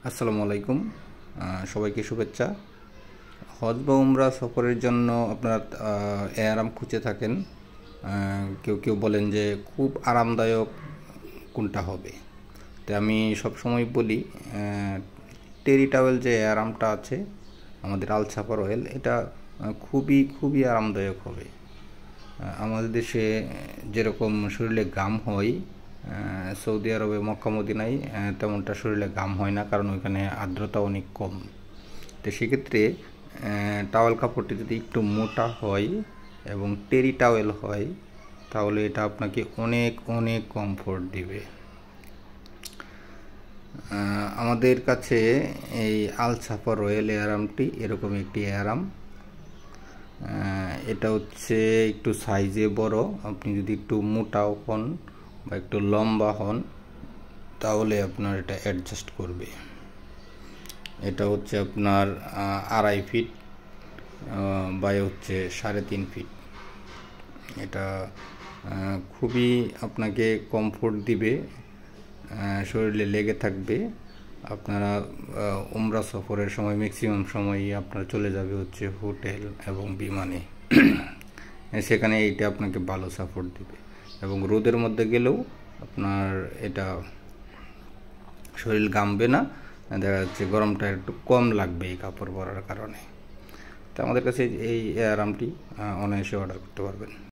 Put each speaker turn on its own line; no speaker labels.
আসসালামু আলাইকুম। সবাইকে শুভেচ্ছা। হজ বা উমরা সফরের জন্য আপনারা আরাম খুঁজে থাকেন। কেউ কেউ বলেন যে খুব আরামদায়ক কোনটা হবে। তো আমি সবসময় বলি টেরি টাওয়েল যে আরামটা আছে আমাদের আল সাফার অয়েল, এটা খুবই খুবই আরামদায়ক হবে। আমাদের দেশে যেরকম শরীরে ঘাম হয়, সৌদি আরবে মক্কা মদিনায় তেমনটা শরীরে ঘাম হয় না, কারণ ওইখানে আর্দ্রতা অনেক কম। তো সেক্ষেত্রে টাওয়েল কাপড়টি যদি একটু মোটা হয় এবং টেরি টাওয়েল হয়, তাহলে এটা আপনাকে অনেক অনেক কমফোর্ট দিবে। আমাদের কাছে এই আল সাফার রয়্যাল আরামটি এরকম একটি আরাম। এটা হচ্ছে একটু সাইজে বড়। আপনি যদি একটু মোটাও হন বা একটু লম্বা হন, তাহলে আপনার এটা অ্যাডজাস্ট করবে। এটা হচ্ছে আপনার 2.5 ফিট বাই হচ্ছে 3.5 ফিট। এটা খুবই আপনাকে কমফোর্ট দিবে, শরীরে লেগে থাকবে। আপনারা উমরা সফরের সময় ম্যাক্সিমাম সময়ই আপনার চলে যাবে হচ্ছে হোটেল এবং বিমানে, সেখানে এইটা আপনাকে ভালো সাপোর্ট দিবে। এবং রোদের মধ্যে গেলেও আপনার এটা শরীর ঘামবে না, দেখা যাচ্ছে গরমটা একটু কম লাগবে এই কাপড় পরার কারণে। তো আমাদের কাছে এই আরামটি অনায়াসে অর্ডার করতে পারবেন।